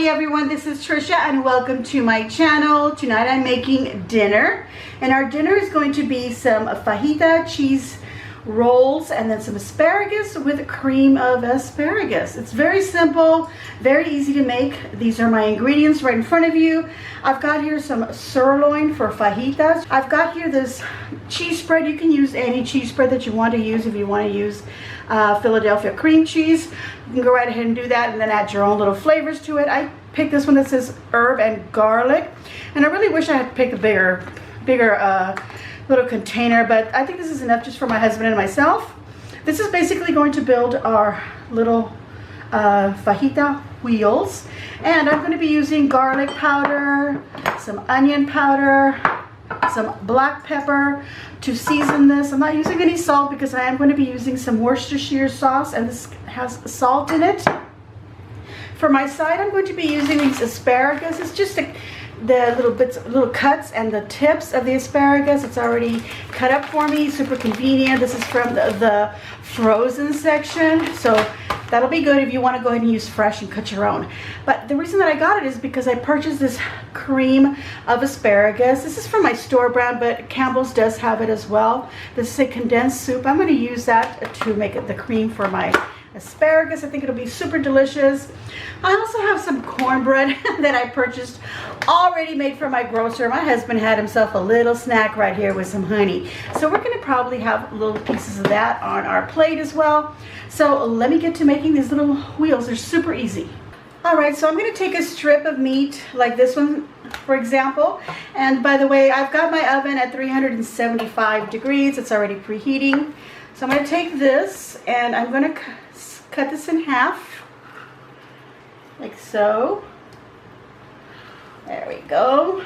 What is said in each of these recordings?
Howdy everyone, this is Tricia and welcome to my channel. Tonight I'm making dinner, and our dinner is going to be some fajita cheese rolls and then some asparagus with cream of asparagus. It's very simple, very easy to make. These are my ingredients right in front of you. I've got here some sirloin for fajitas. I've got here this cheese spread. You can use any cheese spread that you want to use. If you want to use Philadelphia cream cheese, you can go right ahead and do that and then add your own little flavors to it. I picked this one that says herb and garlic, and I really wish I had picked a bigger little container, but I think this is enough just for my husband and myself. This is basically going to build our little fajita wheels, and I'm going to be using garlic powder, some onion powder, some black pepper to season this. I'm not using any salt because I am going to be using some Worcestershire sauce, and this has salt in it. For my side, I'm going to be using these asparagus. It's just the little cuts and the tips of the asparagus. It's already cut up for me, super convenient. This is from the frozen section, so that'll be good if you want to go ahead and use fresh and cut your own. But the reason that I got it is because I purchased this cream of asparagus. This is from my store brand, but Campbell's does have it as well. This is a condensed soup. I'm going to use that to make it the cream for my asparagus. I think it'll be super delicious. I also have some cornbread that I purchased already made from my grocer. My husband had himself a little snack right here with some honey. So we're going to probably have little pieces of that on our plate as well. So let me get to making these little wheels. They're super easy. Alright, so I'm going to take a strip of meat like this one, for example. And by the way, I've got my oven at 375 degrees. It's already preheating. So I'm going to take this and I'm going to cut this in half, like so. There we go.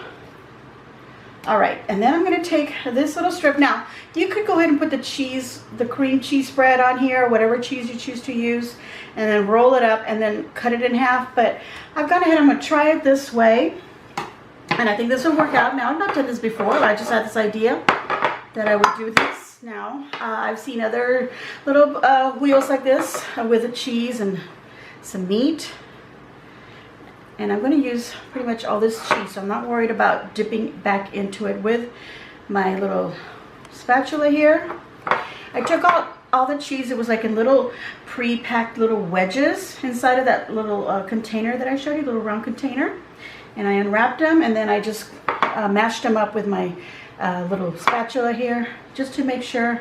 All right, and then I'm going to take this little strip. Now, you could go ahead and put the cream cheese spread on here, whatever cheese you choose to use, and then roll it up and then cut it in half. But I've gone ahead, I'm going to try it this way, and I think this will work out. Now, I've not done this before. I just had this idea that I would do this. Now, I've seen other little wheels like this with a cheese and some meat, and I'm going to use pretty much all this cheese, so I'm not worried about dipping back into it with my little spatula here. I took all the cheese. It was like in little pre-packed little wedges inside of that little container that I showed you, little round container, and I unwrapped them, and then I just mashed them up with my little spatula here, just to make sure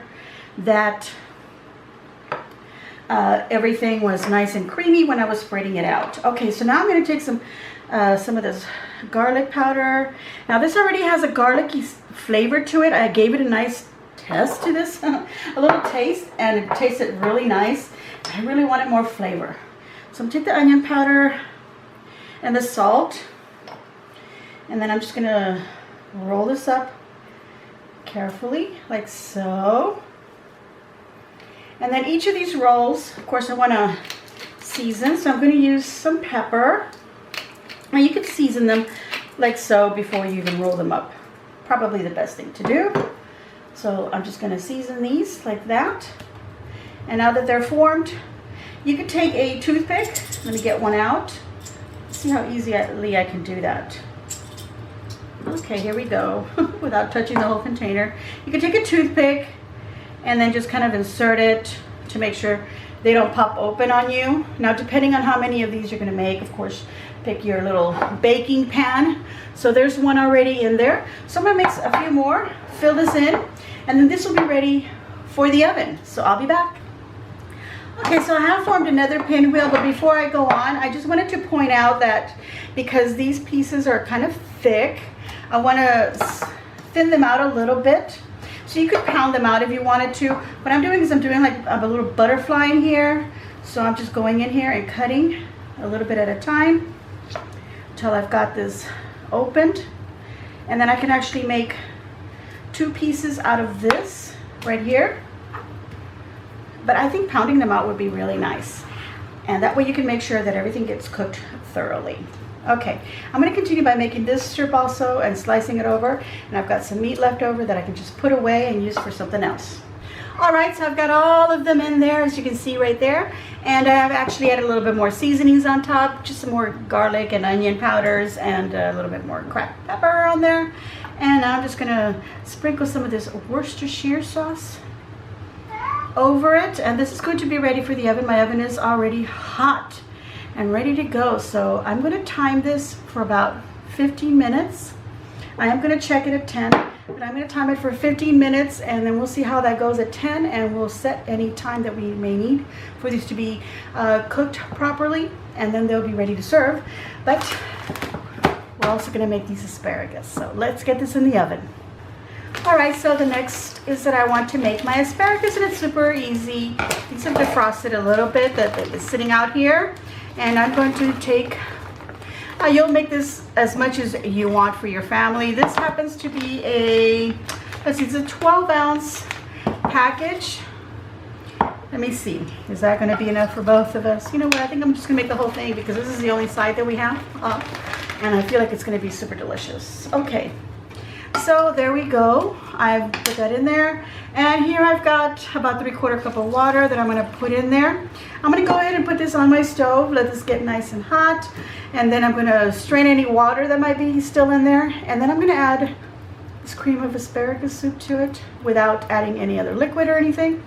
that everything was nice and creamy when I was spreading it out. Okay, so now I'm going to take some of this garlic powder. Now this already has a garlicky flavor to it. I gave it a nice test to this, a little taste, and it tasted really nice. I really wanted more flavor. So I'm going to take the onion powder and the salt, and then I'm just going to roll this up carefully, like so. And then each of these rolls, of course, I want to season, so I'm going to use some pepper. Now you could season them like so before you even roll them up. Probably the best thing to do. So I'm just going to season these like that. And now that they're formed, you could take a toothpick. Let me get one out. See how easily I can do that. Okay, here we go. Without touching the whole container. You can take a toothpick and then just kind of insert it to make sure they don't pop open on you. Now, depending on how many of these you're going to make, of course, pick your little baking pan. So there's one already in there. So I'm going to mix a few more, fill this in, and then this will be ready for the oven. So I'll be back. Okay, so I have formed another pinwheel, but before I go on, I just wanted to point out that because these pieces are kind of thick, I want to thin them out a little bit. So you could pound them out if you wanted to. What I'm doing is I'm doing like a little butterfly in here. So I'm just going in here and cutting a little bit at a time until I've got this opened. And then I can actually make two pieces out of this right here. But I think pounding them out would be really nice. And that way you can make sure that everything gets cooked thoroughly. Okay, I'm going to continue by making this strip also and slicing it over. And I've got some meat left over that I can just put away and use for something else. All right, so I've got all of them in there, as you can see right there. And I have actually added a little bit more seasonings on top, just some more garlic and onion powders and a little bit more cracked pepper on there. And now I'm just gonna sprinkle some of this Worcestershire sauce over it. And this is going to be ready for the oven. My oven is already hot and ready to go. So I'm gonna time this for about 15 minutes. I am gonna check it at 10. But I'm going to time it for 15 minutes and then we'll see how that goes at 10, and we'll set any time that we may need for these to be cooked properly, and then they'll be ready to serve. But we're also going to make these asparagus. So let's get this in the oven. All right, so the next is that I want to make my asparagus, and it's super easy. These have defrosted a little bit that is sitting out here, and I'm going to take you'll make this as much as you want for your family. This happens to be a, let's see, it's a 12-ounce package. Let me see, is that going to be enough for both of us? You know what, I think I'm just going to make the whole thing because this is the only side that we have. And I feel like it's going to be super delicious. Okay, so there we go. I've put that in there. And here I've got about 3/4 cup of water that I'm going to put in there. I'm going to go ahead and put this on my stove, let this get nice and hot, and then I'm going to strain any water that might be still in there, and then I'm going to add this cream of asparagus soup to it without adding any other liquid or anything,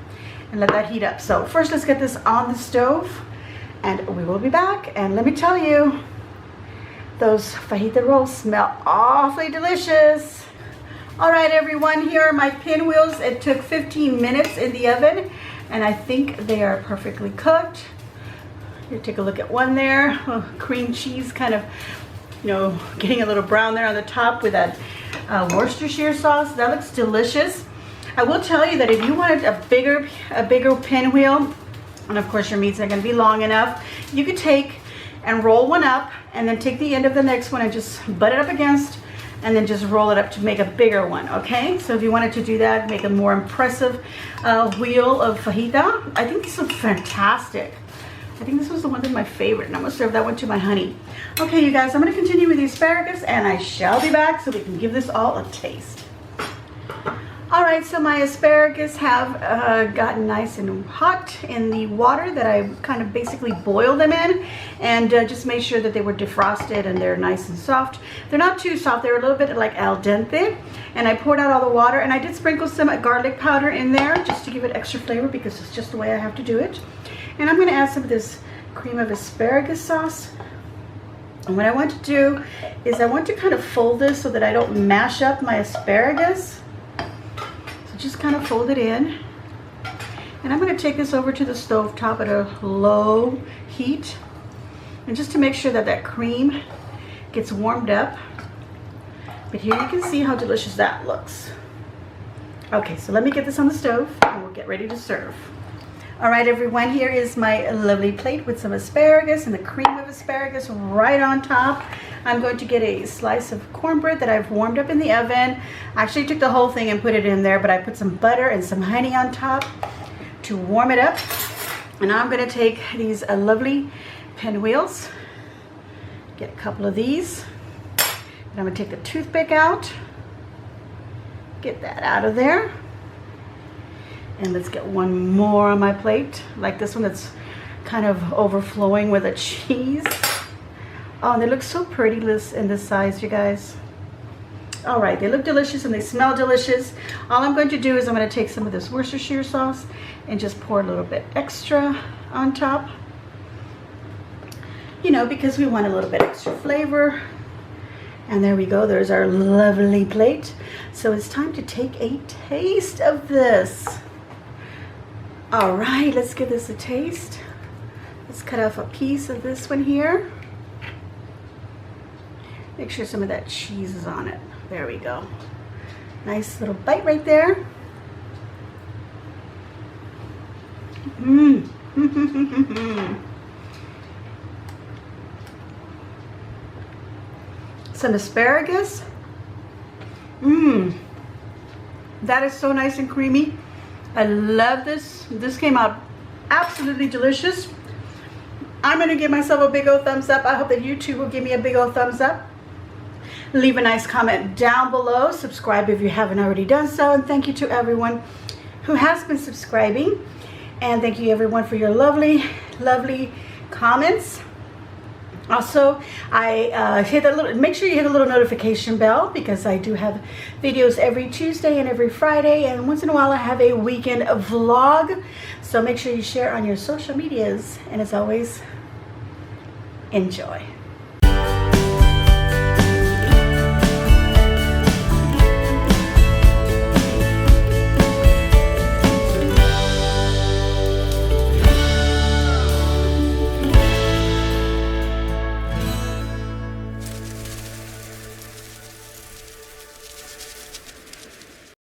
and let that heat up. So first let's get this on the stove, and we will be back. And let me tell you, those fajita rolls smell awfully delicious. All right, everyone, here are my pinwheels. It took 15 minutes in the oven, and I think they are perfectly cooked. Here, take a look at one there. Oh, cream cheese kind of, you know, getting a little brown there on the top with that Worcestershire sauce. That looks delicious. I will tell you that if you wanted a bigger pinwheel, and of course your meat's not going to be long enough, you could take and roll one up, and then take the end of the next one and just butt it up against, and then just roll it up to make a bigger one. Okay, so if you wanted to do that, make a more impressive wheel of fajita. I think these look fantastic. I think this was the one that's my favorite, and I'm gonna serve that one to my honey. Okay, you guys, I'm gonna continue with the asparagus, and I shall be back so we can give this all a taste. All right, so my asparagus have gotten nice and hot in the water that I kind of basically boiled them in, and just made sure that they were defrosted and they're nice and soft. They're not too soft, they're a little bit like al dente, and I poured out all the water, and I did sprinkle some garlic powder in there just to give it extra flavor because it's just the way I have to do it. And I'm going to add some of this cream of asparagus sauce. And what I want to do is I want to kind of fold this so that I don't mash up my asparagus. Just kind of fold it in, and I'm going to take this over to the stove top at a low heat, and just to make sure that that cream gets warmed up. But here you can see how delicious that looks. Okay, so let me get this on the stove and we'll get ready to serve. All right, everyone, here is my lovely plate with some asparagus and the cream of asparagus right on top. I'm going to get a slice of cornbread that I've warmed up in the oven. I actually took the whole thing and put it in there, but I put some butter and some honey on top to warm it up. And now I'm going to take these lovely pinwheels, get a couple of these, and I'm going to take the toothpick out, get that out of there. And let's get one more on my plate, like this one that's kind of overflowing with a cheese. Oh, and they look so pretty in this size, you guys. All right, they look delicious and they smell delicious. All I'm going to do is I'm going to take some of this Worcestershire sauce and just pour a little bit extra on top. You know, because we want a little bit extra flavor. And there we go, there's our lovely plate. So it's time to take a taste of this. All right, let's give this a taste. Let's cut off a piece of this one here. Make sure some of that cheese is on it. There we go. Nice little bite right there. Mmm. Some asparagus. Mmm. That is so nice and creamy. I love this. This came out absolutely delicious. I'm going to give myself a big old thumbs up. I hope that you too will give me a big old thumbs up. Leave a nice comment down below. Subscribe if you haven't already done so. And thank you to everyone who has been subscribing. And thank you everyone for your lovely, lovely comments. Also, make sure you hit the little notification bell, because I do have videos every Tuesday and every Friday, and once in a while I have a weekend vlog. So make sure you share on your social medias, and as always, enjoy.